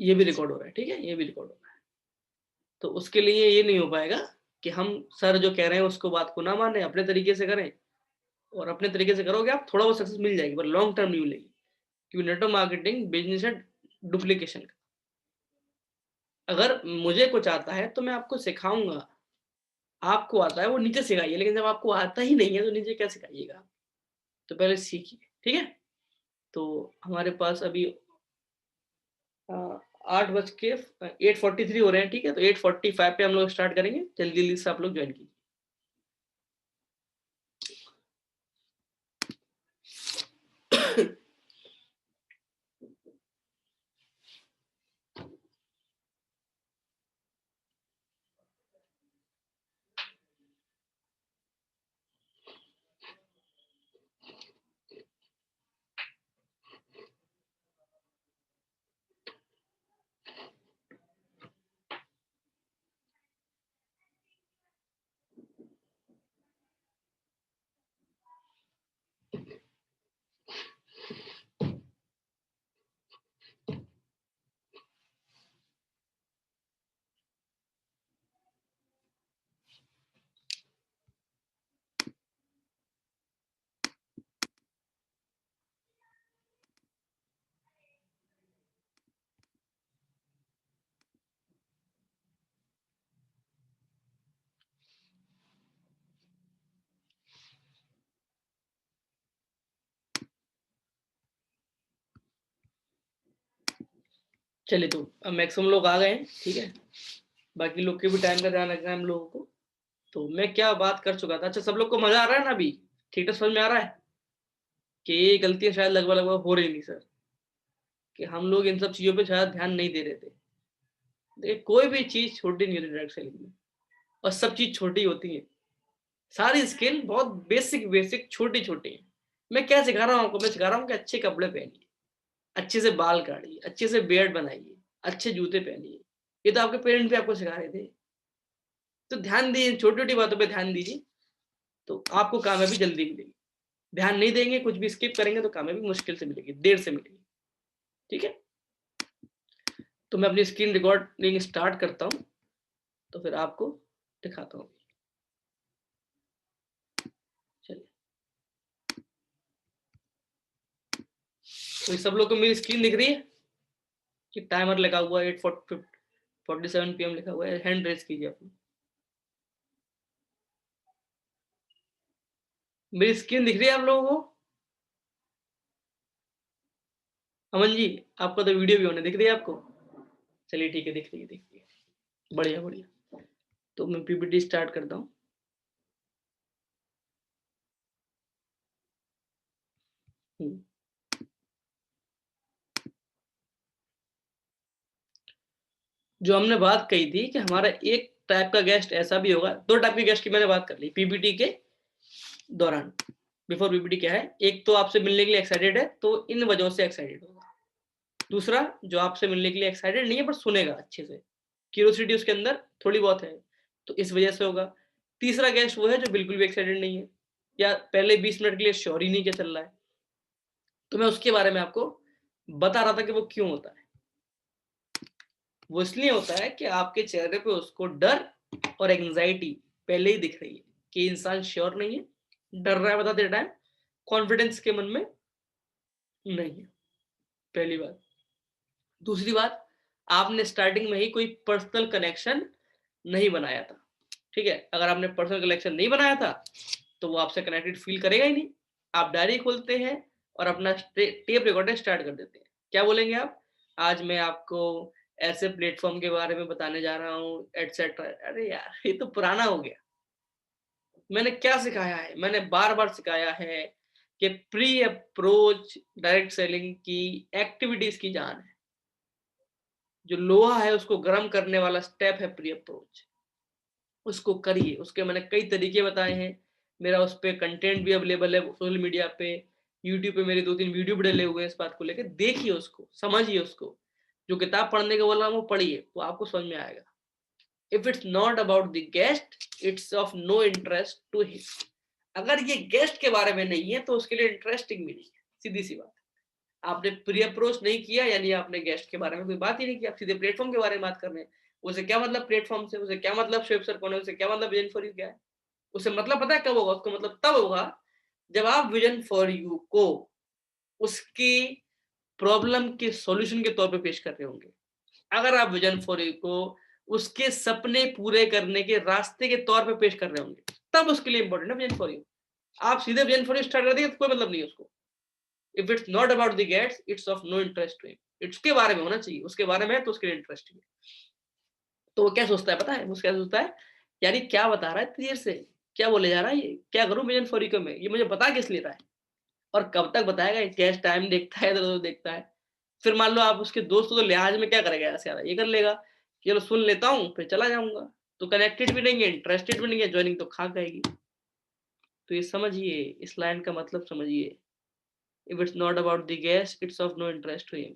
ये भी रिकॉर्ड हो रहा है, ठीक है, ये भी रिकॉर्ड हो रहा है। तो उसके लिए ये नहीं हो पाएगा कि हम सर जो कह रहे हैं उसको बात को ना माने, अपने तरीके से करें, और अपने तरीके से करोगे आप थोड़ा बहुत सक्सेस मिल जाएगी, पर लॉन्ग टर्म नहीं मिलेगी, क्योंकि नेटवर्क मार्केटिंग बिजनेस है डुप्लीकेशन का। अगर मुझे कुछ आता है तो मैं आपको सिखाऊंगा, आपको आता है वो नीचे सिखाइए, लेकिन जब आपको आता ही नहीं है तो नीचे क्या सिखाइएगा? तो पहले सीखिए, ठीक है। तो हमारे पास अभी 8:43 हो रहे हैं, ठीक है। तो 8:45 पे हम लोग स्टार्ट करेंगे, जल्दी जल्दी से आप लोग ज्वाइन कीजिए। चलिए, तो अब मैक्सिमम लोग आ गए हैं, ठीक है। बाकी लोग के भी टाइम का ध्यान रखना है हम लोगों को। तो मैं क्या बात कर चुका था, अच्छा सब लोग को मजा आ रहा है ना अभी? ठीक है, समझ में आ रहा है कि ये गलतियां शायद लगभग लगभग हो रही नहीं सर, कि हम लोग इन सब चीजों पे शायद ध्यान नहीं दे रहे थे। देखिए, कोई भी चीज छोटी नहीं होती डायरेक्ट सेलिंग में, और सब चीज छोटी होती है। सारी स्किल बहुत बेसिक बेसिक छोटी छोटी है। मैं क्या सिखा रहा हूँ आपको? मैं सिखा रहा हूँ कि अच्छे कपड़े पहनिए, अच्छे से बाल काटिए, अच्छे से बियर्ड बनाइए, अच्छे जूते पहनिए। ये तो आपके पेरेंट्स भी आपको सिखा रहे थे। तो ध्यान दीजिए, छोटी छोटी बातों पे ध्यान दीजिए, तो आपको कामयाबी जल्दी मिलेगी। ध्यान नहीं देंगे, कुछ भी स्किप करेंगे, तो कामयाबी मुश्किल से मिलेगी, देर से मिलेगी, ठीक है। तो मैं अपनी स्क्रीन रिकॉर्डिंग स्टार्ट करता हूँ, तो फिर आपको दिखाता हूँ। चलिए, तो सब लोग को मेरी स्क्रीन दिख रही है कि टाइमर लगा हुआ है, 8:47 PM लिखा हुआ है, हैंड रेस कीजिए अपनी। मेरी स्क्रीन दिख रही है आप लोगों को? अमन जी, आपका तो वीडियो भी होने दिख रही है आपको? चलिए ठीक है, दिख रही है, दिख रही है, बढ़िया बढ़िया। तो मैं पीपीटी स्टार्ट करता हूँ। जो हमने बात कही थी कि हमारा एक टाइप का गेस्ट ऐसा भी होगा, दो टाइप के गेस्ट की मैंने बात कर ली पीपीटी के दौरान। बिफोर पीपीटी क्या है, एक तो आपसे मिलने के लिए एक्साइटेड है, तो इन वजहों से एक्साइटेड होगा। दूसरा, जो आपसे मिलने के लिए एक्साइटेड नहीं है पर सुनेगा अच्छे से, क्यूरियोसिटी उसके अंदर थोड़ी बहुत है, तो इस वजह से होगा। तीसरा गेस्ट वो है जो बिल्कुल भी एक्साइटेड नहीं है, या पहले 20 मिनट के लिए श्योर ही नहीं क्या चल रहा है। तो मैं उसके बारे में आपको बता रहा था कि वो क्यों होता है। वो इसलिए होता है कि आपके चेहरे पे उसको डर और एंग्जाइटी पहले ही दिख रही है कि इंसान श्योर नहीं है, डर रहा है बताते टाइम, कॉन्फिडेंस के मन में नहीं है, पहली बात। दूसरी बात, आपने स्टार्टिंग में ही कोई पर्सनल कनेक्शन नहीं बनाया था, ठीक है। अगर आपने पर्सनल कनेक्शन नहीं बनाया था तो वो आपसे कनेक्टेड फील करेगा ही नहीं। आप डायरी खोलते हैं और अपना टेप रिकॉर्डर स्टार्ट कर देते हैं। क्या बोलेंगे आप? आज मैं आपको ऐसे प्लेटफॉर्म के बारे में बताने जा रहा हूँ एटसेट्रा। अरे यार, ये तो पुराना हो गया। मैंने क्या सिखाया है? मैंने बार बार सिखाया है कि प्री अप्रोच डायरेक्ट सेलिंग की एक्टिविटीज की जान है। जो लोहा है उसको गर्म करने वाला स्टेप है प्री अप्रोच, उसको करिए। उसके मैंने कई तरीके बताए हैं, मेरा उस पे कंटेंट भी अवेलेबल है सोशल मीडिया पे, यूट्यूब पे मेरे 2-3 वीडियो भी डले हुए हैं इस बात को लेकर। देखिए उसको, समझिए उसको। जो किताब पढ़ने का बोला वो पढ़िए, वो आपको समझ में आएगा। If it's not about the guest, it's of no interest to him. अगर ये गेस्ट के बारे में नहीं है तो उसके लिए इंटरेस्टिंग भी नहीं है, सीधी सी बात। आपने प्री अप्रोच नहीं किया, यानी आपने गेस्ट के बारे में कोई बात ही नहीं की, आप सीधे प्लेटफॉर्म के बारे में बात कर रहे हैं। उसे क्या मतलब प्लेटफॉर्म से, उसे क्या मतलब शेप सर कौन है, उसे क्या मतलब विजन फॉर यू क्या है, उसे मतलब पता है कब होगा, उसको मतलब तब होगा जब आप विजन फॉर यू को उसकी प्रॉब्लम के सॉल्यूशन के तौर पे पेश कर रहे होंगे। अगर आप विजन फॉर यू को उसके सपने पूरे करने के रास्ते के तौर पे पेश कर रहे होंगे, तब उसके लिए इंपॉर्टेंट है विजन फॉर यू। आप सीधे विजन फॉर यू स्टार्ट कर देंगे तो कोई मतलब नहीं है उसको। If it's not about the gates, it's of no interest to him. उसके बारे में होना चाहिए, उसके बारे में है तो उसके लिए इंटरेस्टिंग है। तो वो क्या सोचता है पता है, वो क्या सोचता है, यानी क्या बता रहा है इतनी देर से, क्या बोले जा रहा है, ये क्या करूं विजन फॉर यू को मैं, ये मुझे बता किस लिए रहा है और कब तक बताएगा, कैश टाइम देखता है, इधर देखता है। फिर मान लो आप उसके दोस्त हो तो लिहाज में क्या करेगा, ऐसे यार ये कर लेगा, चलो सुन लेता हूँ फिर चला जाऊंगा। तो कनेक्टेड भी नहीं है, इंटरेस्टेड भी नहीं है, ज्वाइनिंग तो खा जाएगी। तो ये समझिए, इस लाइन का मतलब समझिए, if it's not about the guest it's of no interest to him.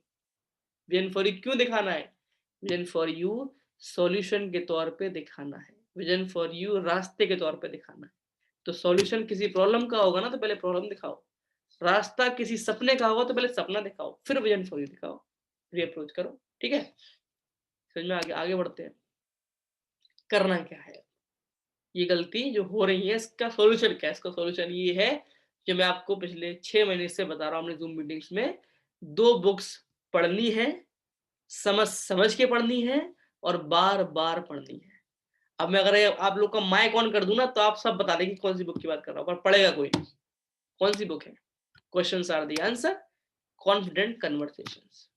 Vision for you क्यों दिखाना है, विजन फॉर यू सॉल्यूशन के तौर पे दिखाना है, विजन फॉर यू रास्ते के तौर पे दिखाना है। तो सॉल्यूशन किसी प्रॉब्लम का होगा ना तो पहले प्रॉब्लम दिखाओ, रास्ता किसी सपने का होगा तो पहले सपना दिखाओ, फिर विजन फॉर यू दिखाओ, रीअप्रोच करो। ठीक है, समझ में आगे आगे बढ़ते हैं। करना क्या है, ये गलती जो हो रही है इसका सॉल्यूशन क्या है, इसका सॉल्यूशन ये है जो मैं आपको पिछले 6 महीने से बता रहा हूँ अपने जूम मीटिंग्स में। 2 बुक्स पढ़नी है, समझ समझ के पढ़नी है और बार बार पढ़नी है। अब मैं अगर आप लोग का माइक ऑन कर दूं ना तो आप सब बता देंगे कौन सी बुक की बात कर रहा हूं, पर पढ़ेगा कोई नहीं। कौन सी बुक है, questions are the answer, confident conversations.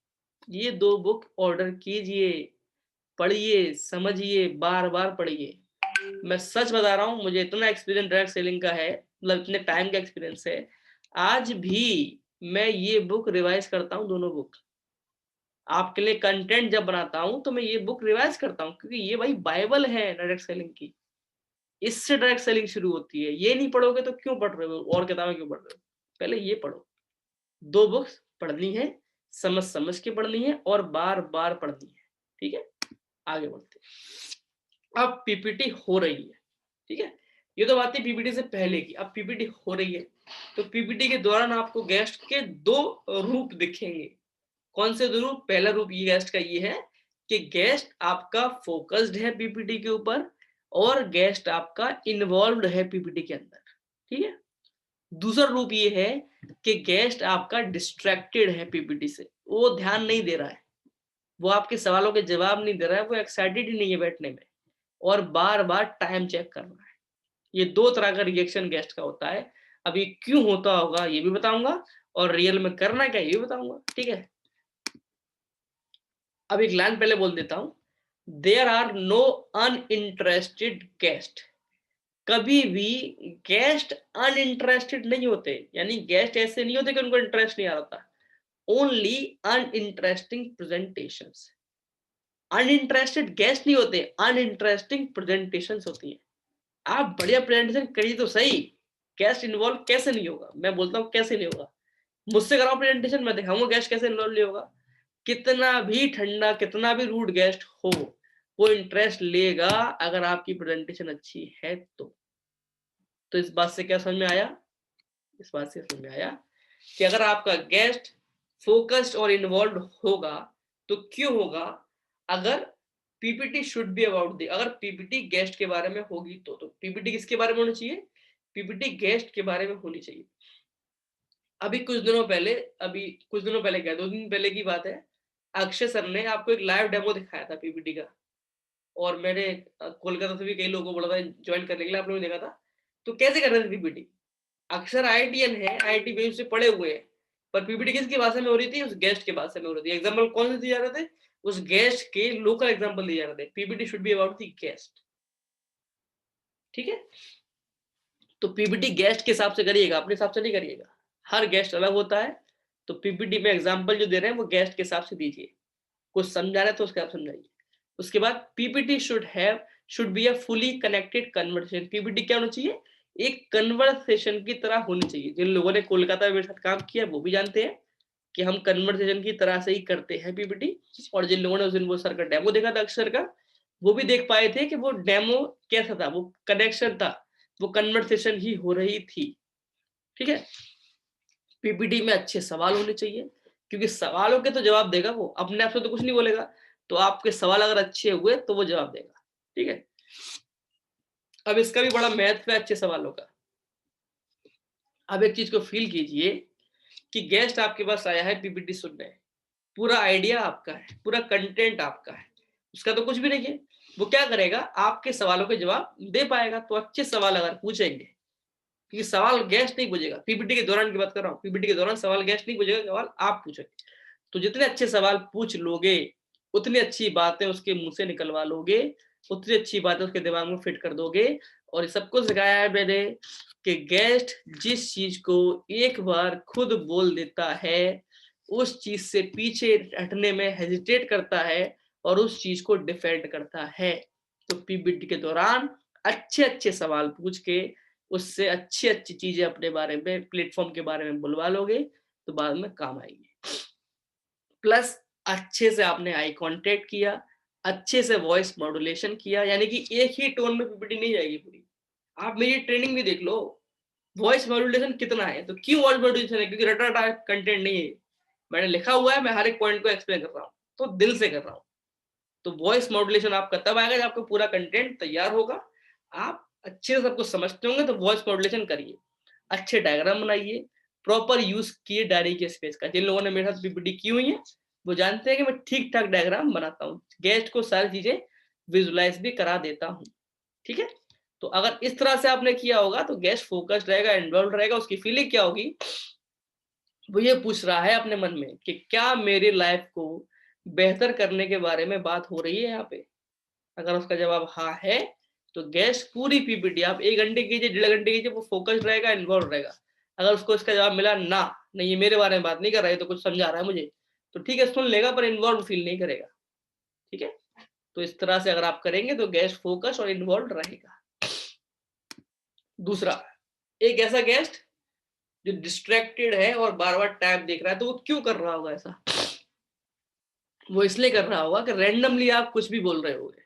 ये 2 बुक ऑर्डर कीजिए, पढ़िए, समझिए, बार बार पढ़िए। मैं सच बता रहा हूँ, मुझे इतना एक्सपीरियंस डायरेक्ट सेलिंग का है, मतलब इतने टाइम का एक्सपीरियंस है, आज भी मैं ये बुक रिवाइज करता हूँ, दोनों बुक। आपके लिए कंटेंट जब बनाता हूं तो मैं ये बुक रिवाइज करता हूं, क्योंकि ये भाई बाइबल है डायरेक्ट सेलिंग की। इससे डायरेक्ट सेलिंग शुरू होती है, ये नहीं पढ़ोगे तो क्यों पढ़ रहे हो, और किताबें क्यों पढ़ रहे हो, पहले ये पढ़ो। 2 बुक्स पढ़नी है, समझ समझ के पढ़नी है और बार बार पढ़नी है। ठीक है, आगे बढ़ते हैं। अब पीपीटी हो रही है, ठीक है, ये तो बात है पीपीटी से पहले की, अब पीपीटी हो रही है। तो पीपीटी के दौरान आपको गेस्ट के 2 रूप दिखेंगे। कौन से 2 रूप, पहला रूप ये गेस्ट का ये है कि गेस्ट आपका फोकस्ड है पीपीटी के ऊपर और गेस्ट आपका इन्वॉल्व्ड है पीपीटी के अंदर। ठीक है, दूसरा रूप ये है कि गेस्ट आपका डिस्ट्रैक्टेड है पीपीटी से, वो ध्यान नहीं दे रहा है, वो आपके सवालों के जवाब नहीं दे रहा है, वो एक्साइटेड ही नहीं है बैठने में और बार बार टाइम चेक कर रहा है। ये 2 तरह का रिएक्शन गेस्ट का होता है। अब ये क्यों होता होगा ये भी बताऊंगा और रियल में करना क्या ये भी बताऊंगा। ठीक है, अब एक लाइन पहले बोल देता हूं, there are no uninterested guest. कभी भी गेस्ट अनइंटरेस्टेड नहीं होते, यानी गेस्ट ऐसे नहीं होते कि उनको इंटरेस्ट नहीं आ रहा था, only uninteresting presentations. Uninterested guest नहीं होते, अनइंटरेस्टिंग प्रेजेंटेशंस होती है। आप बढ़िया प्रेजेंटेशन करिए तो सही, गेस्ट इन्वॉल्व कैसे नहीं होगा, मैं बोलता हूँ कैसे नहीं होगा। मुझसे कराओ प्रेजेंटेशन, मैं दिखाऊंगा गेस्ट कैसे इन्वॉल्व नहीं होगा। कितना भी ठंडा, कितना भी रूड गेस्ट हो, वो इंटरेस्ट लेगा अगर आपकी प्रेजेंटेशन अच्छी है तो इस बात से क्या समझ में आया, इस बात से समझ में आया कि अगर आपका गेस्ट फोकस्ड और इन्वॉल्व होगा तो क्यों होगा, अगर PPT should be about the, अगर पीपीटी गेस्ट के बारे में होगी तो पीपीटी किसके बारे में होनी चाहिए, पीपीटी गेस्ट के बारे में होनी चाहिए। अभी कुछ दिनों पहले क्या, 2 दिन पहले की बात है, अक्षय सर ने आपको एक लाइव डेमो दिखाया था पीपीटी का, और मैंने कोलकाता से भी कई लोगों को बोला था ज्वाइन करने के लिए, आप लोगों ने देखा था। तो कैसे कर रहे थे पीपीटी, अक्षर आईआईटीएन है, आईआईटी बेस से पढ़े हुए हैं, पर पीपीटी किसकी भाषा में हो रही थी, उस गेस्ट के भाषा में हो रही थी। एग्जाम्पल कौन से दिए जा रहे थे, उस गेस्ट के लोकल एग्जाम्पल दिए जा रहे थे। PPT should be about the guest. ठीक है, तो पीपीटी गेस्ट के हिसाब से करिएगा, अपने हिसाब से नहीं करिएगा, हर गेस्ट अलग होता है। तो पीपीटी में एग्जाम्पल जो दे रहे हैं वो गेस्ट के हिसाब से दीजिए, कुछ समझा रहे हैं तो उसके आप समझाइए। उसके बाद PPT should be a fully connected conversation. PPT क्या होना चाहिए, एक कन्वर्सेशन की तरह होनी चाहिए। जिन लोगों ने कोलकाता में मेरे साथ काम किया वो भी जानते हैं कि हम कन्वर्सेशन की तरह से ही करते हैं पीपीटी। और जिन लोगों ने उस दिन वो सर का डेमो देखा था अक्षर का, वो भी देख पाए थे कि वो डेमो कैसा था, वो कनेक्शन था, वो कन्वर्सेशन ही हो रही थी। ठीक है, पीपीटी में अच्छे सवाल होने चाहिए क्योंकि सवालों के तो जवाब देगा वो, अपने आप से तो कुछ नहीं बोलेगा। तो आपके सवाल अगर अच्छे हुए तो वो जवाब देगा। ठीक है, अब इसका भी बड़ा महत्व है अच्छे सवालों का। अब एक चीज को फील कीजिए कि गेस्ट आपके पास आया है पीपीटी सुनने, पूरा आइडिया आपका है, पूरा कंटेंट आपका है, उसका तो कुछ भी नहीं है। वो क्या करेगा, आपके सवालों के जवाब दे पाएगा। तो अच्छे सवाल अगर पूछेंगे, क्योंकि सवाल गेस्ट नहीं पूछेगा, पीपीटी के दौरान की बात कर रहा हूँ, पीपीटी के दौरान सवाल गेस्ट नहीं पूछेगा, सवाल आप पूछेंगे। तो जितने अच्छे सवाल पूछ लोगे, उतनी अच्छी बातें उसके मुंह से निकलवा लोगे, उतनी अच्छी बातें उसके दिमाग में फिट कर दोगे। और सबको सिखाया है मैंने कि गेस्ट जिस चीज को एक बार खुद बोल देता है, उस चीज से पीछे हटने में हेजिटेट करता है और उस चीज को डिफेंड करता है। तो पीपीटी के दौरान अच्छे अच्छे सवाल पूछ के उससे अच्छी अच्छी चीजें अपने बारे में, प्लेटफॉर्म के बारे में बुलवा लोगे तो बाद में काम आएगी। प्लस अच्छे से आपने आई कांटेक्ट किया, अच्छे से वॉइस मॉड्यूलेशन किया, यानी कि एक ही टोन में पीपीटी नहीं जाएगी पूरी। आप मेरी ट्रेनिंग भी देख लो, वॉइस मॉड्यूलेशन कितना है। तो क्यों वॉइस मॉड्यूलेशन है, क्योंकि रटा रटा कंटेंट नहीं है, मैंने लिखा हुआ है, मैं हर एक पॉइंट को एक्सप्लेन कर रहा हूँ, तो दिल से कर रहा हूँ। तो वॉइस मॉड्यूलेशन आपका तब आएगा जब आपका पूरा कंटेंट तैयार होगा, आप अच्छे से सबको समझते होंगे। तो वॉइस मॉड्यूलेशन करिए, अच्छे डायग्राम बनाइए, प्रॉपर यूज किए डायरी के स्पेस का। जिन लोगों ने मेरे साथ पीपीटी की हुई है वो जानते हैं कि मैं ठीक ठाक डायग्राम बनाता हूँ, गेस्ट को सारी चीजें विजुलाइज भी करा देता हूँ। ठीक है, तो अगर इस तरह से आपने किया होगा तो गेस्ट फोकस्ड रहेगा, इन्वॉल्व रहेगा। उसकी फीलिंग क्या होगी, वो ये पूछ रहा है अपने मन में कि क्या मेरी लाइफ को बेहतर करने के बारे में बात हो रही है यहाँ पे। अगर उसका जवाब हाँ है तो गेस्ट पूरी पीपीटी आप 1 घंटे कीजिए, 1.5 घंटे कीजिए, वो फोकस्ड रहेगा, इन्वॉल्व रहेगा। अगर उसको इसका जवाब मिला ना, नहीं ये मेरे बारे में बात नहीं कर रहा है, तो कुछ समझा रहा है मुझे, तो ठीक है सुन लेगा पर इन्वॉल्व फील नहीं करेगा। ठीक है, तो इस तरह से अगर आप करेंगे तो गेस्ट फोकस और इन्वॉल्व रहेगा। दूसरा, एक ऐसा गेस्ट जो डिस्ट्रैक्टेड है और बार बार टैब देख रहा है, तो वो क्यों कर रहा होगा ऐसा। वो इसलिए कर रहा होगा कि रैंडमली आप कुछ भी बोल रहे होगे।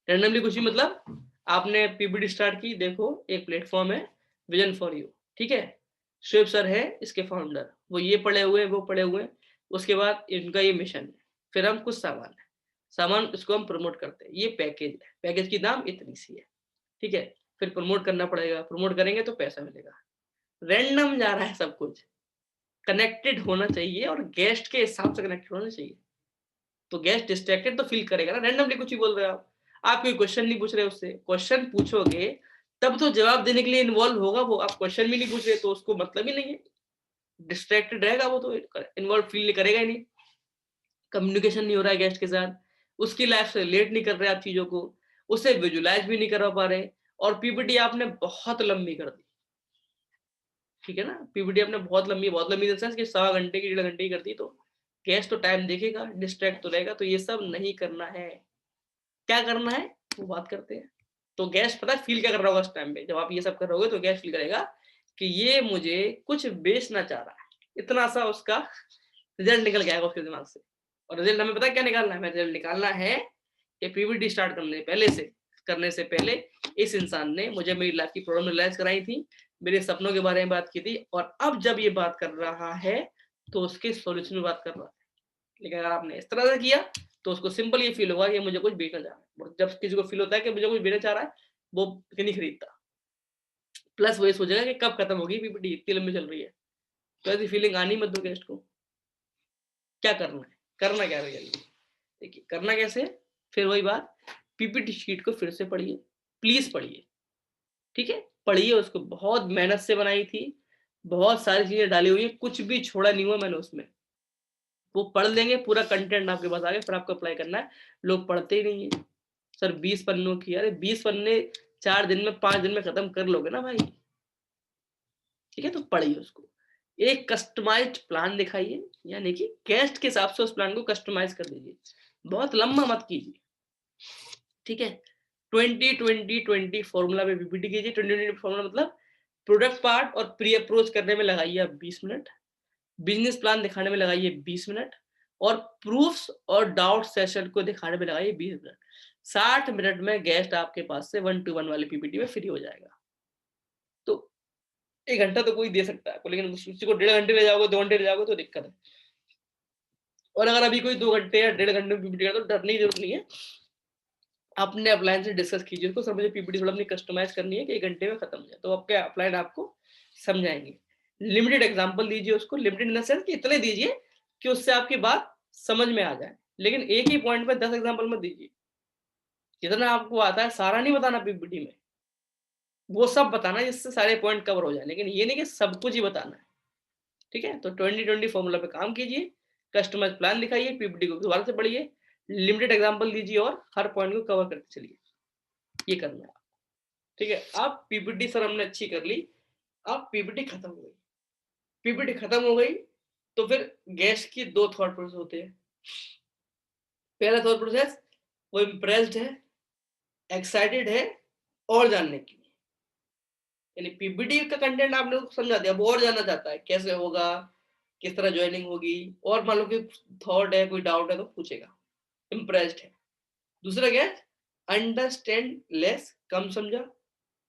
रैंडमली कुछ भी मतलब, आपने पीपीटी स्टार्ट की, देखो एक प्लेटफॉर्म है विजन फॉर यू, ठीक है, शिव सर है इसके फाउंडर, वो ये पढ़े हुए वो पढ़े हुए, उसके बाद इनका ये मिशन है, फिर हम कुछ सामान है, सामान इसको हम प्रमोट करते हैं, ये पैकेज है, पैकेज की दाम इतनी सी है। ठीक है, फिर प्रमोट करना पड़ेगा, प्रमोट करेंगे तो पैसा मिलेगा। रैंडम जा रहा है सब कुछ, कनेक्टेड होना चाहिए और गेस्ट के हिसाब से कनेक्टेड होना चाहिए। तो गेस्ट डिस्ट्रैक्टेड तो फील करेगा ना, रैंडमली कुछ ही बोल रहे हो आप कोई क्वेश्चन नहीं पूछ रहे उससे, क्वेश्चन पूछोगे तब तो जवाब देने के लिए इन्वॉल्व होगा वो, आप क्वेश्चन भी नहीं पूछ रहे तो उसको मतलब ही नहीं है, डिस्ट्रैक्टेड रहेगा वो, तो इन्वॉल्व फील करेगा ही नहीं। कम्युनिकेशन नहीं हो रहा है गेस्ट के साथ, उसकी लाइफ से रिलेट नहीं कर रहे आप चीजों को, उसे विजुलाइज भी नहीं करवा पा रहे, और पीपीटी आपने बहुत लंबी कर दी। ठीक है ना, पीपीटी आपने बहुत लंबी इन द सेंस कि 1.25 घंटे की 1.5 घंटे की कर दी, तो गेस्ट तो टाइम देखेगा, डिस्ट्रैक्ट तो रहेगा। तो ये सब नहीं करना है। क्या करना है वो बात करते हैं। तो गेस्ट पता है फील क्या कर रहा होगा उस टाइम पे, जब आप ये सब कर रहे होगे तो गेस्ट फील करेगा कि ये मुझे कुछ बेचना चाह रहा है, इतना सा उसका रिजल्ट निकल गया उसके दिमाग से। और रिजल्ट हमें पता है क्या निकालना है, रिजल्ट निकालना है कि पीवीटी स्टार्ट करने से पहले इस इंसान ने मुझे मेरी लाइफ की प्रॉब्लम रियलाइज कराई थी, मेरे सपनों के बारे में बात की थी, और अब जब ये बात कर रहा है तो उसके सॉल्यूशन में बात कर रहा है। लेकिन अगर आपने इस तरह से किया तो उसको सिंपल ये फील होगा कि मुझे कुछ बेचना चाह रहा है। और जब किसी को फील होता है कि मुझे कुछ बेचना चाह रहा है, वो नहीं खरीदता। प्लस वो ये सोचेगा कि कब खत्म होगी पीपीटी, इतनी लंबी चल रही है। तो ऐसी फीलिंग आनी मत दो गेस्ट को। क्या करना है, करना क्या है, देखिए करना कैसे है? फिर वही बात, पीपीटी शीट को फिर से पढ़िए, प्लीज पढ़िए। ठीक है, पढ़िए उसको, बहुत मेहनत से बनाई थी, बहुत सारी चीजें डाली हुई है, कुछ भी छोड़ा नहीं हुआ मैंने उसमें। वो पढ़ लेंगे, पूरा कंटेंट आपके पास आ गया, फिर आपको अप्लाई करना है। लोग पढ़ते ही नहीं है सर, 20 पन्नों की, अरे 20 पन्ने 4 दिन में 5 दिन में खत्म कर लोगे ना भाई। ठीक है, तो पढ़िए उसको, एक कस्टमाइज्ड प्लान दिखाइए, यानी कि गेस्ट के हिसाब से उस प्लान को कस्टमाइज कर दीजिए, बहुत लंबा मत कीजिए। ठीक है, 20-20-20 फॉर्मूला में पीपीटी कीजिए। 20-20 फॉर्मूला मतलब प्रोडक्ट पार्ट और प्री अप्रोच करने में लगाइए आप 20 मिनट, बिजनेस प्लान दिखाने में लगाइए 20 मिनट, और प्रूफ्स और डाउट सेशन को दिखाने में लगाइए 20 मिनट। 60 मिनट में गेस्ट आपके पास से 1-to-1 वाली पीपीटी में फ्री हो जाएगा। तो 1 घंटा तो कोई दे सकता है आपको, लेकिन किसी को 1.5 घंटे ले जाओगे, 2 घंटे ले जाओगे तो दिक्कत है। और अगर अभी कोई 2 घंटे या 1.5 घंटे में पीपीटी करता है तो डरने की जरूरत नहीं है, अपने अपलाइन से डिस्कस कीजिए उसको, समझे पीपीटी थोड़ा अपनी कस्टमाइज करनी है कि 1 घंटे में खत्म हो जाए, तो आपके अपलाइन आपको समझाएंगे। लिमिटेड एग्जांपल दीजिए उसको, लिमिटेड इन द सेंस कि इतने दीजिए कि उससे आपकी बात समझ में आ जाए, लेकिन एक ही पॉइंट पे 10 एग्जांपल मत दीजिए। जितना आपको आता है सारा नहीं बताना पीपीटी में, वो सब बताना जिससे सारे पॉइंट कवर हो जाए, लेकिन ये नहीं कि सब कुछ ही बताना है। ठीक है, तो 20-20 फॉर्मूला पे काम कीजिए, कस्टमाइज प्लान दिखाइए, पीपीटी को दोबारा से पढ़िए, लिमिटेड एग्जांपल दीजिए और हर पॉइंट को कवर करते चलिए, ये करना है। ठीक है, आप पीपीटी सर हमने अच्छी कर ली, अब पीपीटी खत्म हो गई, पीपीटी खत्म हो गई तो फिर गेस्ट की 2 थॉट प्रोसेस होते हैं। पहला थॉट प्रोसेस, वो इम्प्रेस्ड है, एक्साइटेड है और जानने के लिए, यानी पीपीटी का कंटेंट आपने समझा दिया, अब और जानना चाहता है कैसे होगा, किस तरह ज्वाइनिंग होगी, और मान लो कि थॉट है, कोई डाउट है तो पूछेगा, इम्प्रेस्ड है। दूसरा क्या है, अंडरस्टैंड लेस, कम समझा,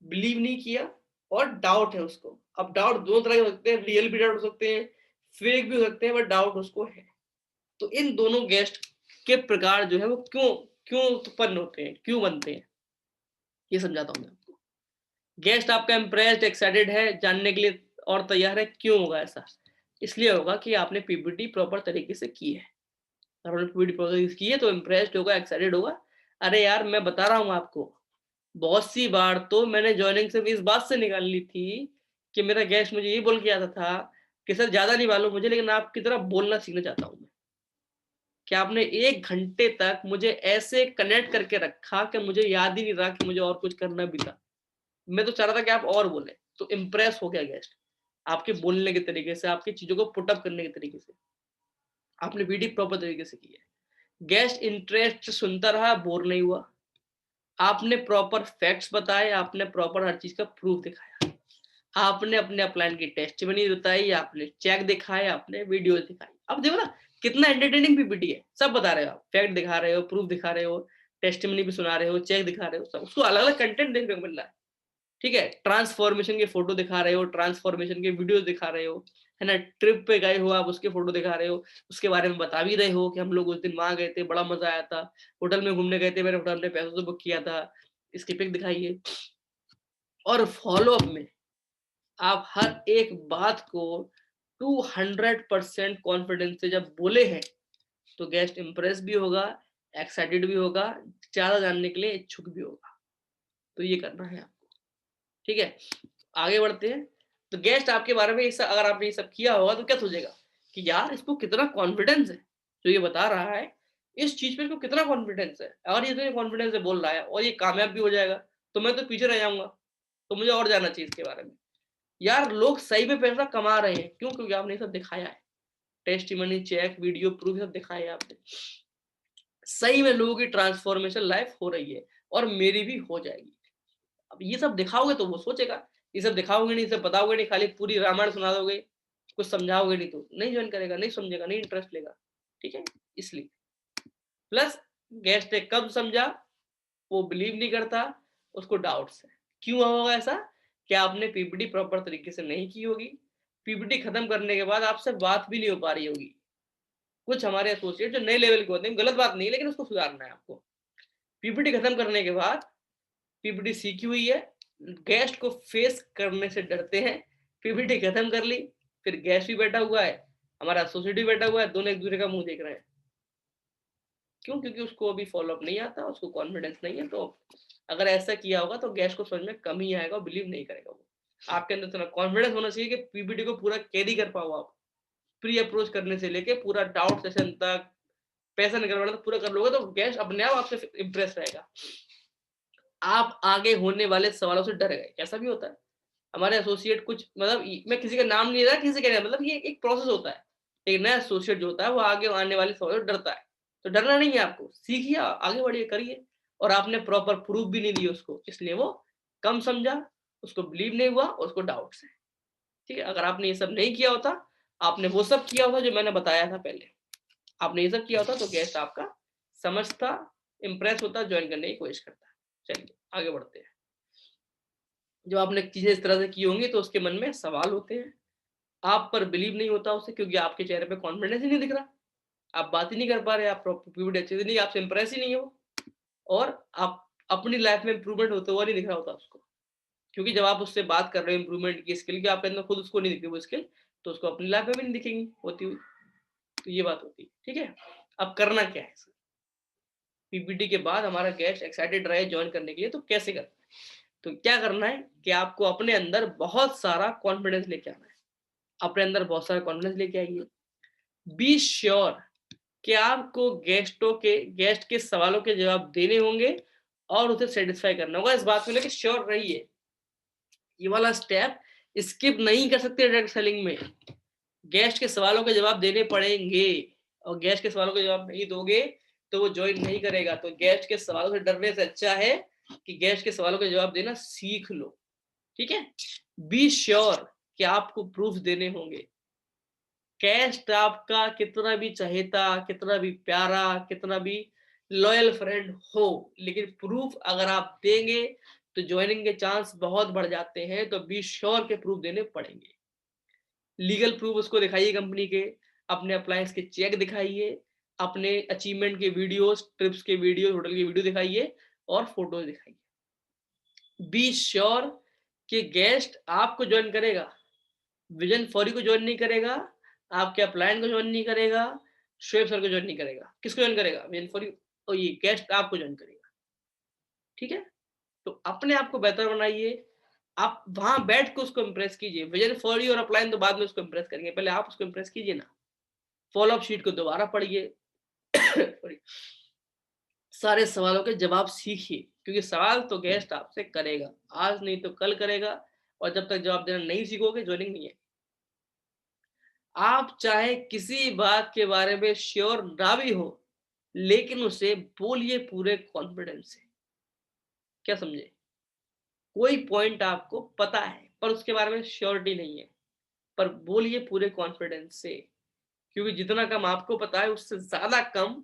बिलीव नहीं किया, और डाउट है उसको। अब डाउट दो तरह के हो सकते हैं, रियल भी डाउट हो सकते हैं, फेक भी हो सकते हैं, बट डाउट उसको है। तो इन दोनों गेस्ट के प्रकार जो है वो क्यों क्यों उत्पन्न होते हैं, क्यों बनते हैं, ये समझाता हूं मैं आपको। गेस्ट आपका इम्प्रेस्ड, एक्साइटेड है, जानने के लिए और तैयार है, क्यों होगा ऐसा? इसलिए होगा कि आपने पीपीटी प्रॉपर तरीके से की है। अगर आपने पीपीटी प्रॉपर की है तो इम्प्रेस्ड होगा, एक्साइटेड होगा। अरे यार मैं बता रहा हूँ आपको, बहुत सी बार तो मैंने ज्वाइनिंग से इस बात से निकाल ली थी कि मेरा गेस्ट मुझे ये बोल के आता था कि सर ज्यादा नहीं मालूम मुझे, लेकिन आपकी तरह बोलना सीखना चाहता हूँ मैं। कि आपने 1 घंटे तक मुझे ऐसे कनेक्ट करके रखा कि मुझे याद ही नहीं रहा कि मुझे और कुछ करना भी था। मैं तो चाह रहा था कि आप और बोले, तो इम्प्रेस हो गया गेस्ट आपके बोलने के तरीके से, आपकी चीजों को पुटअप करने के तरीके से। आपने वीडियो प्रॉपर तरीके से की है, गेस्ट इंटरेस्ट सुनता रहा, बोर नहीं हुआ। आपने प्रॉपर फैक्ट्स बताए, आपने प्रॉपर हर चीज का प्रूफ दिखाया, आपने अपने अपलाइन की टेस्टिमनी बताई, आपने चेक दिखाए, आपने वीडियो दिखाई। अब देखो ना कितना एंटरटेनिंग पीपीटी है, सब बता रहे हो आप, फैक्ट दिखा रहे हो, प्रूफ दिखा रहे हो, टेस्टिमनी भी सुना रहे हो, चेक दिखा रहे हो, सब उसको अलग अलग कंटेंट देखने को मिल रहा है। ठीक है, ट्रांसफॉर्मेशन के फोटो दिखा रहे हो, ट्रांसफॉर्मेशन के वीडियो दिखा रहे हो, है ना, ट्रिप पे गए हो आप उसके फोटो दिखा रहे हो, उसके बारे में बता भी रहे हो कि हम लोग उस दिन वहां गए थे, बड़ा मजा आया था, होटल में घूमने गए थे, मैंने होटल ने पैसों से बुक किया था, इसकी पिक दिखाइए। और फॉलो अप में आप हर एक बात को 200% कॉन्फिडेंस से जब बोले हैं तो गेस्ट इंप्रेस भी होगा, एक्साइटेड भी होगा, ज्यादा जानने के लिए इच्छुक भी होगा। तो ये करना है आपको। ठीक है, आगे बढ़ते हैं। तो गेस्ट आपके बारे में अगर आपने ये सब किया होगा तो क्या सोचेगा कि यार इसको कितना कॉन्फिडेंस है, जो ये बता रहा है इस चीज पे इसको कितना कॉन्फिडेंस है, अगर ये तो कॉन्फिडेंस से बोल रहा है और ये कामयाब भी हो जाएगा तो मैं तो पीछे रह जाऊंगा, तो मुझे और जानना चाहिए इसके बारे में। यार लोग सही में पैसा कमा रहे हैं, क्यों? क्योंकि आपने ये सब दिखाया है, टेस्टिमनी, चेक, वीडियो प्रूफ सब दिखाया है आपने। सही में लोगों की ट्रांसफॉर्मेशन लाइफ हो रही है और मेरी भी हो जाएगी। अब ये सब दिखाओगे तो वो सोचेगा, ये सब दिखाओगे नहीं, सब बताओगे नहीं, खाली पूरी रामायण सुना दोगे, कुछ समझाओगे नहीं तो नहीं ज्वाइन करेगा, नहीं समझेगा, नहीं इंटरेस्ट लेगा। ठीक है, इसलिए प्लस गेस्ट ने कब समझा, वो बिलीव नहीं करता, उसको डाउट्स है। क्यों होगा ऐसा? कि आपने पीपीटी प्रॉपर तरीके से नहीं की होगी, पीपीटी खत्म करने के बाद आपसे बात भी नहीं हो पा रही होगी। कुछ हमारे एसोसिएट जो नए लेवल के होते हैं, गलत बात नहीं है लेकिन उसको सुधारना है आपको। पीपीटी खत्म करने के बाद पीपीटी सीखी हुई है, गेस्ट को फेस करने से डरते हैं, पीपीटी खत्म कर ली, फिर गेस्ट भी बैठा हुआ है, हमारा एसोसिएट भी बैठा हुआ है, दोनों एक दूसरे का मुंह देख रहे हैं। क्यों? क्योंकि उसको अभी फॉलोअप नहीं आता, उसको कॉन्फिडेंस नहीं है। तो अगर ऐसा किया होगा तो गेस्ट को समझ में कम ही आएगा, बिलीव नहीं करेगा वो। आपके अंदर इतना कॉन्फिडेंस होना चाहिए कि पीपीटी को पूरा कैरी कर पाओ आप, प्री अप्रोच करने से लेके पूरा डाउट सेशन तक, पैसा निकलवाना तक पूरा कर लोगे तो गेस्ट अपने आप आपसे इंप्रेस रहेगा। आप आगे होने वाले सवालों से डर गए, ऐसा भी होता है। हमारे एसोसिएट कुछ मतलब मैं किसी का नाम नहीं ले रहा, किसी का नहीं, मतलब ये एक प्रोसेस होता है। एक नया एसोसिएट जो होता है वो आगे आने वाले सवालों से डरता है, तो डरना नहीं है आपको, सीखिए, आगे बढ़िए, करिए। और आपने प्रॉपर प्रूफ भी नहीं दिया उसको, इसलिए वो कम समझा, उसको बिलीव नहीं हुआ, उसको डाउट्स है। ठीक है, अगर आपने ये सब नहीं किया होता, आपने वो सब किया होता जो मैंने बताया था पहले, आपने ये सब किया होता तो गेस्ट आपका समझता, इंप्रेस होता, ज्वाइन करने की कोशिश करता। चलिए आगे बढ़ते हैं। जब आपने चीजें इस तरह से की होंगी तो उसके मन में सवाल होते हैं, आप पर बिलीव नहीं होता उसे, क्योंकि आपके चेहरे पे कॉन्फिडेंस ही नहीं दिख रहा। आप बात ही नहीं कर पा रहे, आप पीपीटी अच्छे से नहीं, आपसे इंप्रेस ही नहीं है वो, और आप अपनी लाइफ में इंप्रूवमेंट होते हुआ नहीं दिख रहा होता उसको, क्योंकि जब आप उससे बात कर रहे हो इंप्रूवमेंट की स्किल की, आपके अंदर खुद उसको नहीं दिखती वो स्किल, तो उसको अपनी लाइफ में भी नहीं दिखेंगी होती हुई। तो ये बात होती है, ठीक है। अब करना क्या है, पीपीटी के बाद हमारा गेस्ट एक्साइटेड रहे ज्वाइन करने के लिए, तो कैसे करना है? तो क्या करना है कि आपको अपने अंदर बहुत सारा कॉन्फिडेंस लेके आना है, अपने अंदर बहुत सारा कॉन्फिडेंस लेके आइए। बी श्योर कि आपको गेस्ट के सवालों के जवाब देने होंगे और उसे सेटिस्फाई करना होगा, इस बात को लेकर श्योर रहिए। ये वाला स्टेप स्किप नहीं कर सकते डायरेक्ट सेलिंग में, गेस्ट के सवालों के जवाब देने पड़ेंगे, और गेस्ट के सवालों के जवाब नहीं दोगे तो वो ज्वाइन नहीं करेगा। तो गेस्ट के सवालों से डरने से अच्छा है कि गेस्ट के सवालों के जवाब देना सीख लो, ठीक है। बी श्योर कि आपको प्रूफ देने होंगे। गेस्ट आपका कितना भी चहेता, कितना भी प्यारा, कितना भी लॉयल फ्रेंड हो, लेकिन प्रूफ अगर आप देंगे तो ज्वाइनिंग के चांस बहुत बढ़ जाते हैं। तो बी श्योर के प्रूफ देने पड़ेंगे। लीगल प्रूफ उसको दिखाइए कंपनी के, अपने अप्लायंस के चेक दिखाइए, अपने अचीवमेंट के वीडियोस, ट्रिप्स के वीडियो, होटल के वीडियो दिखाइए और फोटोज दिखाइए। बी श्योर कि गेस्ट आपको ज्वाइन करेगा, विजन फॉरी को ज्वाइन नहीं करेगा, आपके अप्लायंस को ज्वाइन नहीं करेगा, शोएब सर को ज्वाइन नहीं करेगा। किसको ज्वाइन करेगा? विजन फॉरी, और ये गेस्ट आपको ज्वाइन करेगा, ठीक है। तो अपने आप को बेहतर बनाइए, आप वहां बैठ के उसको इंप्रेस कीजिए। विजन फॉर यू और अपलाइन तो बाद में उसको इंप्रेस करेंगे, पहले आप उसको इंप्रेस कीजिए ना। फॉलो अप शीट को दोबारा पढ़िए सारे सवालों के जवाब सीखिए, क्योंकि सवाल तो गेस्ट आपसे करेगा, आज नहीं तो कल करेगा, और जब तक जवाब देना नहीं सीखोगे ज्वाइनिंग नहीं है। आप चाहे किसी बात के बारे में श्योर ना भी हो, लेकिन उसे बोलिए पूरे कॉन्फिडेंस से। क्या समझे? कोई पॉइंट आपको पता है पर उसके बारे में श्योरिटी नहीं है, पर बोलिए पूरे कॉन्फिडेंस से, क्योंकि जितना कम आपको पता है उससे ज्यादा कम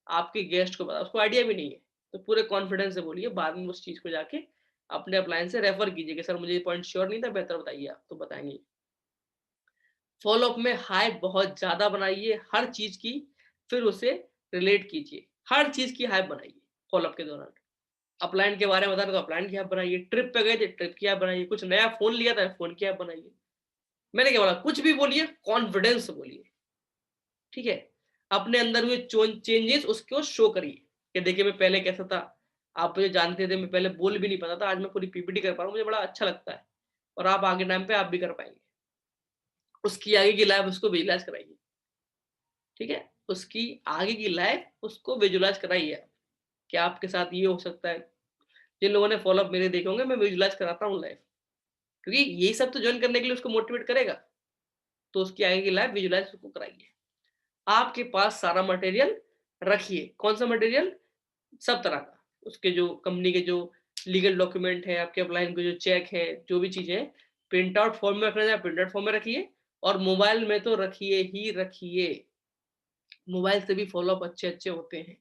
आपके गेस्ट को पता, उसको आइडिया भी नहीं है। तो पूरे कॉन्फिडेंस से बोलिए, बाद में उस चीज को जाके अपने अप्लायंस से रेफर कीजिए कि सर मुझे ये पॉइंट श्योर नहीं था, बेहतर बताइए, आप तो बताएंगे। फॉलो अप में हाइप बहुत ज्यादा बनाइए हर चीज की, फिर उसे रिलेट कीजिए, हर चीज की हाइप बनाइए फॉलो अप के दौरान। अपलाइन के बारे में बता रहे तो अपलाइन की ऐप बनाइए, ट्रिप पे गए थे ट्रिप की ऐप बनाइए, कुछ नया फोन लिया था फोन की ऐप बनाइए। मैंने क्या बोला, कुछ भी बोलिए कॉन्फिडेंस से बोलिए, ठीक है। अपने अंदर हुए चेंजेस उसको शो करिए कि देखिए मैं पहले कैसा था, आप मुझे जानते थे, मैं पहले बोल भी नहीं पाता था, आज मैं पूरी पीपीटी कर पा रहा हूँ, मुझे बड़ा अच्छा लगता है। और आप आगे टाइम पे आप भी कर पाएंगे। उसकी आगे की लाइफ उसको विजुलाइज कराइए, ठीक है। उसकी आगे की लाइफ उसको विजुलाइज कराइए आप, कि आपके साथ ये हो सकता है। जिन लोगों ने फॉलो अप मेरे देखे होंगे, मैं विजुलाइज कराता हूँ लाइफ, क्योंकि यही सब तो ज्वाइन करने के लिए उसको मोटिवेट करेगा। तो उसकी आगे की लाइफ विजुलाइज उसको कराइए। आपके पास सारा मटेरियल रखिए। कौन सा मटेरियल? सब तरह का, उसके जो कंपनी के जो लीगल डॉक्यूमेंट है, आपके अप्लाइन के जो चेक है, जो भी चीजें प्रिंट आउट फॉर्म में रखना है प्रिंट आउट फॉर्म में रखिए, और मोबाइल में तो रखिए ही रखिए। मोबाइल से भी फॉलो अप अच्छे अच्छे होते हैं।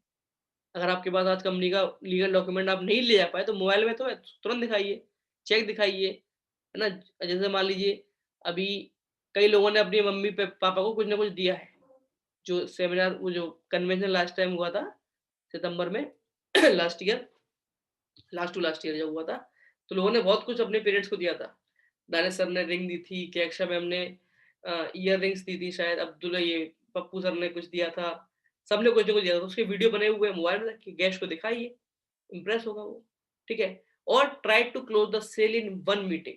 अगर आपके पास आज कंपनी का लीगल डॉक्यूमेंट आप नहीं ले जा पाए, तो मोबाइल में तो तुरंत दिखाइए, चेक दिखाइए, है ना। जैसे मान लीजिए अभी कई लोगों ने अपनी मम्मी पापा को कुछ ना कुछ दिया है, जो सेमिनार, वो जो कन्वेंशन लास्ट टाइम हुआ था सितंबर में last year, last to last year जब हुआ था, तो लोगों ने बहुत कुछ अपने पेरेंट्स को दिया था। दानिश सर ने रिंग दी थी, केक्षा मैम ने ईयर रिंग्स दी थी, शायद अब्दुल्ला ये पप्पू सर ने कुछ दिया था, सबने कुछ ना कुछ दिया था। तो उसके वीडियो बने हुए मोबाइल में रख के गेस्ट को दिखाइए, इंप्रेस होगा वो, ठीक है। और try to close the sale in 1 meeting.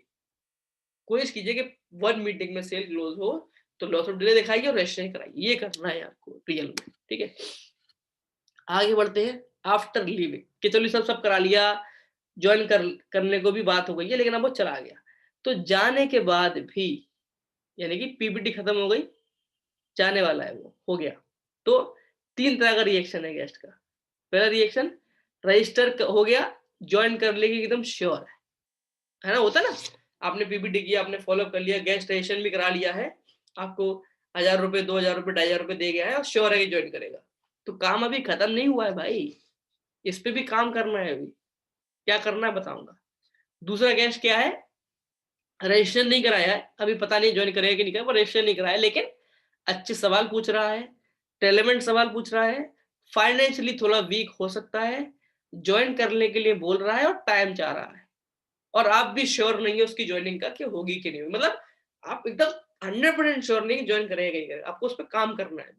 कोशिश कीजिए कि 1 मीटिंग में सेल क्लोज हो, तो लॉस ऑफ डिले दिखाइए और रजिस्ट्रेशन कराइए, ये करना है आपको रियल में, ठीक है। आगे बढ़ते हैं आफ्टर लीविंग, कि चलिए सब सब करा लिया, ज्वाइन करने को भी बात हो गई है, लेकिन अब वो चला गया। तो जाने के बाद भी, यानी कि पीपीटी खत्म हो गई, जाने वाला है, वो हो गया, तो 3 तरह का रिएक्शन है गेस्ट का। पहला रिएक्शन, रजिस्टर हो गया, ज्वाइन कर लेगी, एकदम श्योर है ना, होता है ना। आपने पीपीटी किया, आपने फॉलो कर लिया, गेस्ट रजिस्ट्रेशन भी करा लिया है, आपको 1,000 रुपए, 2,000 रुपए, 2,500 रुपए दे गया है, और श्योर है कि ज्वाइन करेगा। तो काम अभी खत्म नहीं हुआ है भाई, इस पे भी काम करना है अभी। क्या करना है बताऊंगा। दूसरा गेस्ट क्या है, रजिस्ट्रेशन नहीं कराया है, अभी पता नहीं ज्वाइन करेगा कि नहीं करेगा, रजिस्ट्रेशन नहीं कराया, लेकिन अच्छे सवाल पूछ रहा है, रेलेवेंट सवाल पूछ रहा है, फाइनेंशियली थोड़ा वीक हो सकता है, ज्वाइन करने के लिए बोल रहा है और टाइम चाह रहा है, और आप भी श्योर नहीं है उसकी ज्वाइनिंग का कि होगी कि नहीं होगी। मतलब आप एकदम 100% श्योर नहीं ज्वाइन करेगा ही करेगा, आपको उस पर काम करना है,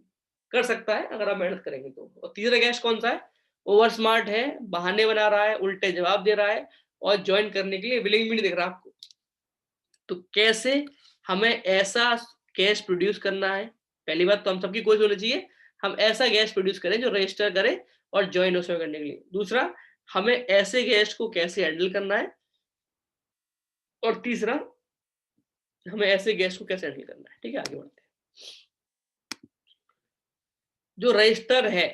कर सकता है अगर आप मेहनत करेंगे तो। और तीसरा गेस्ट कौन सा है? ओवर स्मार्ट है, बहाने बना रहा है, उल्टे जवाब दे रहा है और ज्वाइन करने के लिए विलिंग भी नहीं दिख रहा आपको। तो कैसे हमें ऐसा गैस प्रोड्यूस करना है? पहली बात तो हम सबकी कोशिश होनी चाहिए हम ऐसा गैस प्रोड्यूस करें जो रजिस्टर करे और ज्वाइन उसमें करने के लिए। दूसरा, हमें ऐसे गेस्ट को कैसे हैंडल करना है, और तीसरा, हमें ऐसे गेस्ट को कैसे हैंडल करना है। ठीक है, आगे बढ़ते हैं। जो रजिस्टर है,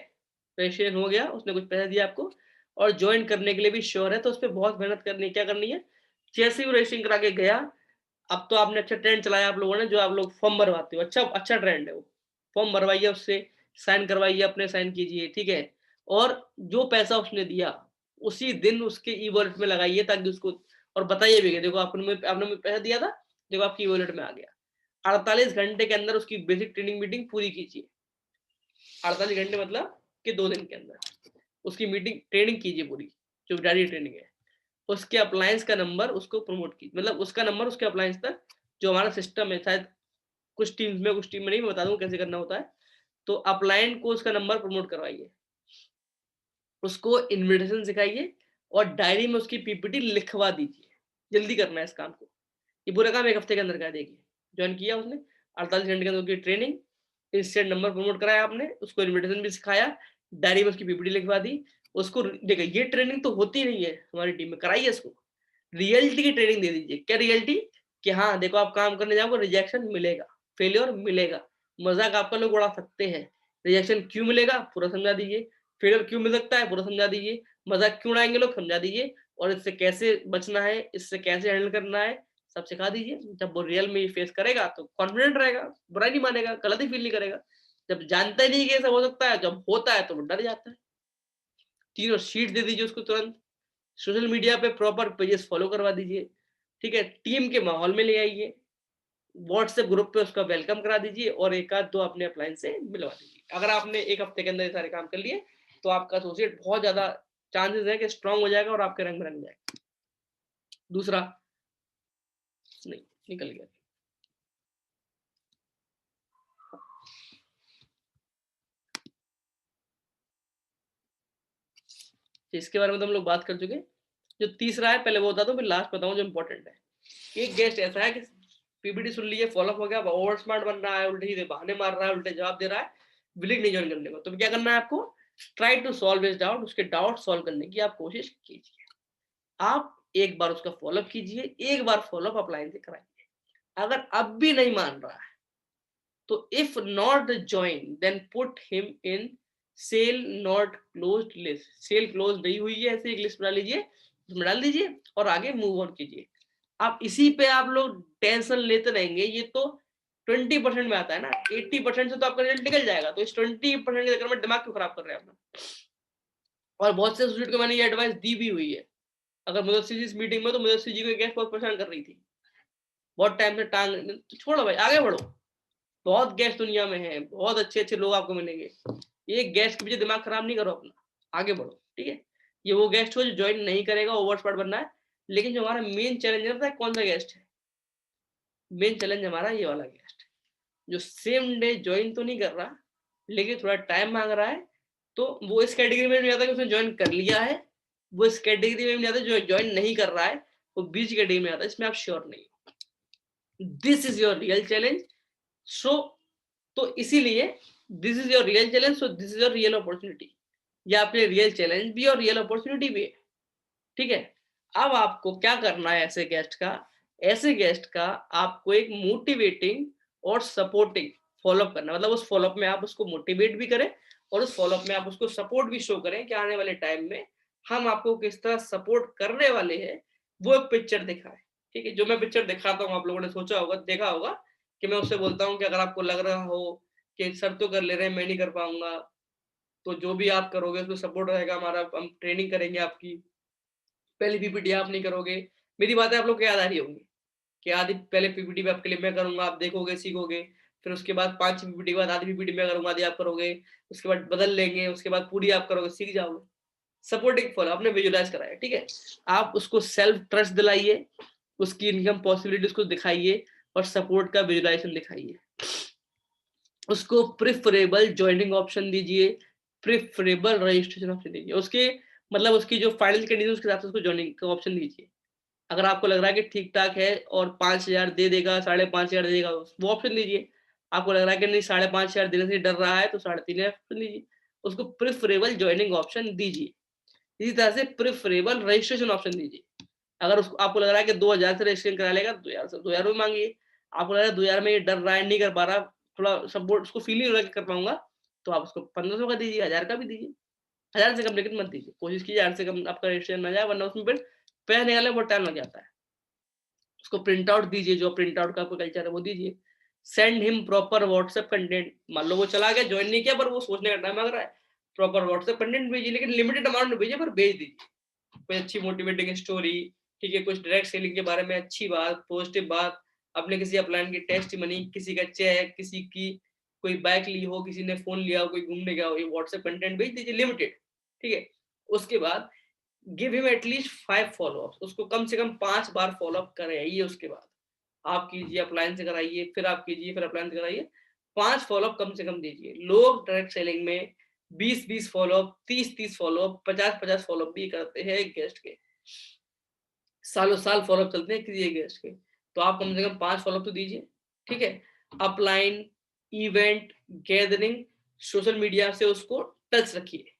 रजिस्ट्रेशन हो गया, उसने कुछ पैसा दिया आपको और ज्वाइन करने के लिए भी श्योर है, तो उस पर बहुत मेहनत करनी है। क्या करनी है? जैसे ही रजिस्ट्रेशन करा के गया, अब तो आपने अच्छा ट्रेंड चलाया आप लोगों ने, जो आप लोग फॉर्म भरवाते हो, अच्छा ट्रेंड है वो। फॉर्म भरवाइए, उससे साइन करवाइए, अपने साइन कीजिए, ठीक है। और जो पैसा उसने दिया उसी दिन उसके ई वॉलेट में लगाइए, ताकि उसको और बताइए भी कि देखो आपने मुझे पैसा दिया था, देखो आपकी ई वॉलेट में आ गया। 48 घंटे के अंदर उसकी बेसिक ट्रेनिंग मीटिंग पूरी कीजिए। 48 घंटे मतलब कि 2 दिन के अंदर उसकी मीटिंग ट्रेनिंग कीजिए पूरी, जो जारी ट्रेनिंग है। उसके अप्लायंस का नंबर उसको प्रमोट कीजिए, मतलब उसका नंबर उसके अप्लायंस तक, जो हमारा सिस्टम है, शायद कुछ टीम्स में कुछ टीम में नहीं, मैं बता दूं कैसे करना होता है। तो अपलायंट को उसका नंबर प्रमोट करवाइए, उसको इन्विटेशन सिखाइए और डायरी में उसकी पीपीटी लिखवा दीजिए। जल्दी करना है इस काम को, ये पूरा काम 1 हफ्ते के अंदर कर देगी। ज्वाइन किया उसने, 48 घंटे के अंदर उसकी ट्रेनिंग, इंस्टेंट नंबर प्रमोट कराया आपने, उसको इन्विटेशन भी सिखाया, डायरी में उसकी पीपीटी लिखवा दी। उसको देखिए, ये ट्रेनिंग तो होती नहीं है हमारी टीम में, कराइए इसको। रियलिटी की ट्रेनिंग दे दीजिए। क्या रियलिटी? कि हाँ देखो, आप काम करने जाओगे, रिजेक्शन मिलेगा, फेलियर मिलेगा, मजाक आपका लोग उड़ा सकते हैं, रिजेक्शन क्यों मिलेगा पूरा समझा दीजिए, फेलियर क्यों मिल सकता है पूरा समझा दीजिए, मजाक क्यों उड़ाएंगे लोग समझा दीजिए, और इससे कैसे बचना है, इससे कैसे हैंडल करना है, सब सिखा दीजिए। जब वो रियल में फेस करेगा तो कॉन्फिडेंट रहेगा, बुरा नहीं मानेगा, गलत ही फील नहीं करेगा। जब जानता ही नहीं कि ऐसा हो सकता है, जब होता है तो वो डर जाता है। तीनों शीट दे दीजिए उसको तुरंत। सोशल मीडिया पे प्रॉपर पेजेस फॉलो करवा दीजिए, ठीक है। टीम के माहौल में ले आइए, व्हाट्सएप ग्रुप पे उसका वेलकम करा दीजिए और एक आध दो अपने अप्लायंस से मिलवा दीजिए। अगर आपने 1 हफ्ते के अंदर ये सारे काम कर लिए तो आपका एसोसिएट बहुत ज्यादा चांसेस है कि स्ट्रांग हो जाएगा और आपके रंग में रंग जाएगा। दूसरा, नहीं निकल गया, इसके बारे में तो हम लोग बात कर चुके। जो तीसरा है, पहले वो बता दो फिर लास्ट बताऊं जो इंपॉर्टेंट है। एक गेस्ट ऐसा है कि पीपीटी सुन लीजिए, फॉलोअप हो गया, ओवर स्मार्ट बन रहा है, उल्टे सीधे बहाने मार रहा है, उल्टे जवाब दे रहा है, विलिंग नहीं ज्वाइन करने को। तो क्या करना है आपको? Try to solve his doubt, उसके डाउट सॉल्व करने की आप कोशिश कीजिए। आप एक बार उसका फॉलोअप कीजिए, एक बार फॉलोअप अप्लाई से कराइए। अगर अब भी नहीं मान रहा है तो if not join then put him in sale not closed list. Sale close नहीं हुई है ऐसे एक लिस्ट बना लीजिए, उसमें डाल दीजिए और आगे मूव ऑन कीजिए। आप इसी पे आप लोग टेंशन लेते रहेंगे, ये तो 20% में आता है ना, 80% से तो आपका रिजल्ट निकल जाएगा। तो इस 20% के चक्कर में दिमाग क्यों खराब कर रहे हैं अपना? और बहुत से स्टूडेंट को मैंने ये एडवाइस दी भी हुई है। अगर मुझसे इस मीटिंग में, तो मुझसे जी को गैस बहुत परेशान कर रही थी, बहुत टाइम से टांग, तो छोड़ो भाई, आगे बढ़ो। बहुत गैस दुनिया में है, बहुत अच्छे अच्छे लोग आपको मिलेंगे। एक गैस के पीछे दिमाग खराब नहीं करो अपना, आगे बढ़ो, ठीक है। ये वो गेस्ट हो जो ज्वाइन नहीं करेगा, ओवर स्मार्ट बनना है। लेकिन जो हमारा मेन चैलेंज है, कौन सा गेस्ट है? मेन चैलेंज हमारा ये वाला गेस्ट, जो सेम डे ज्वाइन तो नहीं कर रहा लेकिन थोड़ा टाइम मांग रहा है। तो वो इस कैटेगरी में नहीं आता कि उसने ज्वाइन कर लिया है, वो इस कैटेगरी में नहीं आता जो ज्वाइन नहीं कर रहा है, वो बीच कैटेगरी में आता है, इसमें आप श्योर नहीं हो। This is your real challenge. So तो इसीलिए this is your real challenge, so this is your real opportunity. ये आपके रियल चैलेंज भी और रियल अपॉर्चुनिटी भी है, ठीक है। अब आपको क्या करना है? ऐसे गेस्ट का आपको एक मोटिवेटिंग और सपोर्टिंग फॉलोअप करना, मतलब उस फॉलोअप में आप उसको मोटिवेट भी करें और उस फॉलोअप में आप उसको सपोर्ट भी शो करें कि आने वाले टाइम में हम आपको किस तरह सपोर्ट करने वाले हैं, वो एक पिक्चर दिखाए, ठीक है। जो मैं पिक्चर दिखाता हूँ, आप लोगों ने सोचा होगा, देखा होगा कि मैं उससे बोलता हूँ कि अगर आपको लग रहा हो कि सर तो कर ले रहे हैं, मैं नहीं कर पाऊंगा, तो जो भी आप करोगे उसमें सपोर्ट रहेगा हमारा, हम ट्रेनिंग करेंगे आपकी। पहली पीपीटी आप नहीं करोगे, मेरी बातें आप लोग को याद आ रही होंगी कि आदि पहले पीपीटी पे आपके लिए मैं करूंगा, आप देखोगे, सीखोगे, फिर उसके बाद 5 पीपीटी के बाद आधी पीपीटी में करूंगा, आधी आप करोगे, उसके बाद बदल लेंगे, उसके बाद पूरी आप करोगे, सीख जाओगे। सपोर्टिंग फॉलो आपने विजुलाइज कराया, ठीक है। आप उसको सेल्फ ट्रस्ट दिलाइए, उसकी इनकम पॉसिबिलिटी उसको दिखाइए और सपोर्ट का विजुलाइजेशन दिखाइए। उसको प्रिफरेबल ज्वाइनिंग ऑप्शन दीजिए, प्रिफरेबल रजिस्ट्रेशन ऑप्शन दीजिए, उसके मतलब उसकी जो फाइनल कंडीशन उसके हिसाब से उसको ज्वाइनिंग का ऑप्शन दीजिए। अगर आपको लग रहा है कि ठीक ठाक है और 5,000 दे देगा, 5,500 दे देगा, वो ऑप्शन लीजिए। आपको लग रहा है कि नहीं 5,500 देने से डर रहा है तो 3,500 ऑप्शन लीजिए, उसको प्रिफरेबल ज्वाइनिंग ऑप्शन दीजिए। इसी तरह से प्रिफरेबल रजिस्ट्रेशन ऑप्शन दीजिए। अगर उसको आपको लग रहा है कि 2,000 से रजिस्ट्रेशन करा लेगा, 2,000 से 2,000 भी मांगिए। आपको लग रहा है 2,000 में ये डर रहा है, नहीं कर पा रहा, थोड़ा सपोर्ट उसको फील नहीं हो रहा कि कर पाऊंगा, तो आप उसको 1,500 का दीजिए, 1,000 का भी दीजिए। 1,000 से कम लेकिन मत दीजिए, कोशिश कीजिए 1,000 से कम आपका रजिस्ट्रेशन ना जाए, वरना उसमें फिर पैसे निकालने में बहुत टाइम लग जाता है। उसको प्रिंट आउट दीजिए, जो प्रिंट आउट का आपको कल्चर है वो दीजिए। Send him proper WhatsApp content. मान लो वो चला गया, ज्वाइन नहीं किया, पर वो सोचने का टाइम मांग रहा है, प्रॉपर व्हाट्सएप कंटेंट भेजिए, लेकिन लिमिटेड अमाउंट में भेजिए, पर भेज दीजिए। कोई अच्छी मोटिवेटिंग स्टोरी, ठीक है, कुछ डायरेक्ट सेलिंग के बारे में अच्छी बात, पॉजिटिव बात, अपने किसी अपलाइन की टेस्टिमनी, किसी का चेक, किसी की कोई बाइक ली हो, किसी ने फोन लिया हो, कोई घूमने गया हो, ये व्हाट्सएप कंटेंट भेज दीजिए लिमिटेड, ठीक है। उसके बाद गिव हिम एटलीस्ट 5 फॉलोअप्स, उसको कम से कम 5 बार फॉलोअप कराइए। उसके बाद आप कीजिए, अपलाइन से कराइए, फिर आप कीजिए, फिर अपलाइन से कराइए, 5 फॉलोअप कम से कम दीजिए। लोग डायरेक्ट सेलिंग में 20-20 फॉलोअप, 30-30 फॉलोअप, 50-50 फॉलोअप भी करते हैं एक गेस्ट के, सालों साल फॉलोअप चलते हैं किसी एक गेस्ट के। तो आप कम से कम 5 फॉलोअप तो दीजिए, ठीक है। Upline, event, gathering, social media से उसको टच रखिए,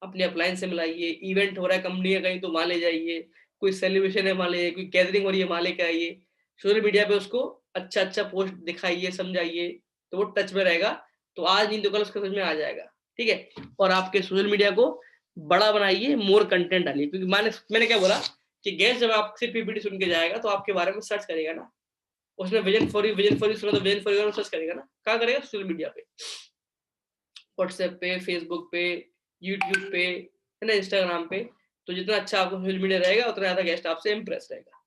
अपने अपलाइन से मिलाइए। इवेंट हो रहा है कंपनी का कहीं तो वहां ले जाइए, कोई सेलिब्रेशन है वहां ले जाइए, कोई गैदरिंग हो रही है वहां लेके आइए। सोशल मीडिया पे उसको अच्छा अच्छा पोस्ट दिखाइए, समझाइए, तो वो टच में रहेगा, तो आज नहीं तो कल उसके समझ में आ जाएगा, ठीक है। और आपके सोशल मीडिया को बड़ा बनाइए, मोर कंटेंट डालिए, क्योंकि मैंने क्या बोला कि गेस्ट जब आपसे पीपीटी सुन के जाएगा तो आपके बारे में सर्च करेगा ना, उसमें विजन फॉर यू सुना तो विजन फॉर यू सर्च करेगा ना, कहाँ करेगा? सोशल मीडिया पे, व्हाट्सएप पे, फेसबुक पे, यूट्यूब पे, है ना, इंस्टाग्राम पे। तो जितना अच्छा आपको सोशल मीडिया रहेगा उतना ज्यादा गेस्ट आपसे इंप्रेस रहेगा।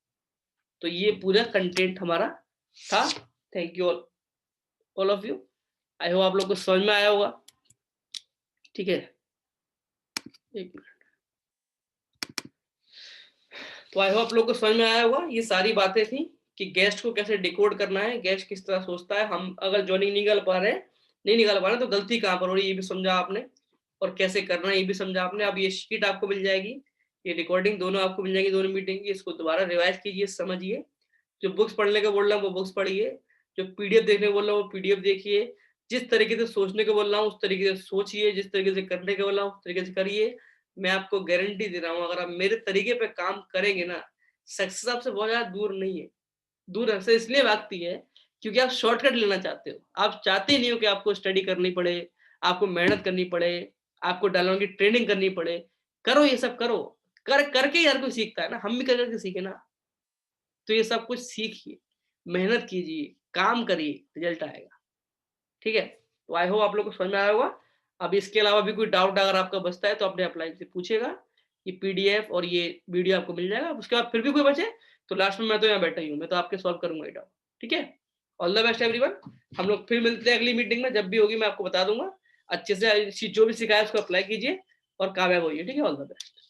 तो ये पूरा कंटेंट हमारा था। Thank you all of you. I hope आप लोग को समझ में आया होगा, ठीक है। एक मिनट, तो आई होप आप लोग को समझ में आया होगा। ये सारी बातें थी कि गेस्ट को कैसे डिकोड करना है, गेस्ट किस तरह सोचता है। हम अगर ज्वाइनिंग नहीं निकाल पा रहे तो गलती कहाँ पर हो रही है ये भी समझा आपने, और कैसे करना है ये भी समझा आपने। अब ये शीट आपको मिल जाएगी, ये रिकॉर्डिंग दोनों आपको मिल जाएगी, दोनों मीटिंग की। इसको दोबारा रिवाइज कीजिए, समझिए। जो बुक्स पढ़ने को बोल रहा हूँ वो बुक्स पढ़िए, जो पीडीएफ देखने को बोल रहा हूँ वो पीडीएफ देखिए। जिस तरीके से सोचने को बोल रहा हूँ उस तरीके से सोचिए, जिस तरीके से करने को बोल रहा हूँ उस तरीके से करिए। मैं आपको गारंटी दे रहा हूँ, अगर आप मेरे तरीके पे काम करेंगे ना, सक्सेस आपसे बहुत ज्यादा दूर नहीं है। दूर हमसे इसलिए भागती है क्योंकि आप शॉर्टकट लेना चाहते हो। आप चाहते नहीं हो कि आपको स्टडी करनी पड़े, आपको मेहनत करनी पड़े, आपको डायलॉग की ट्रेनिंग करनी पड़े। करो, ये सब करो, करके यार कोई सीखता है ना, हम भी कर करके सीखे ना। तो ये सब कुछ सीखिए, मेहनत कीजिए, काम करिए, रिजल्ट आएगा, ठीक है। तो आई होप आप लोग को समझ में आया होगा। अब इसके अलावा भी कोई डाउट अगर आपका बचता है तो अपने अपलाइन से पूछेगा। ये पीडीएफ और ये वीडियो आपको मिल जाएगा। उसके बाद फिर भी कोई बचे तो लास्ट में मैं तो यहाँ बैठा ही हूँ, मैं तो आपके सॉल्व करूंगा ये डाउट, ठीक है। All the best everyone. हम लोग फिर मिलते हैं अगली मीटिंग में, जब भी होगी मैं आपको बता दूंगा। अच्छे से जो भी सिखाया उसको अप्लाई कीजिए और कामयाब होइए, ठीक है। All the best.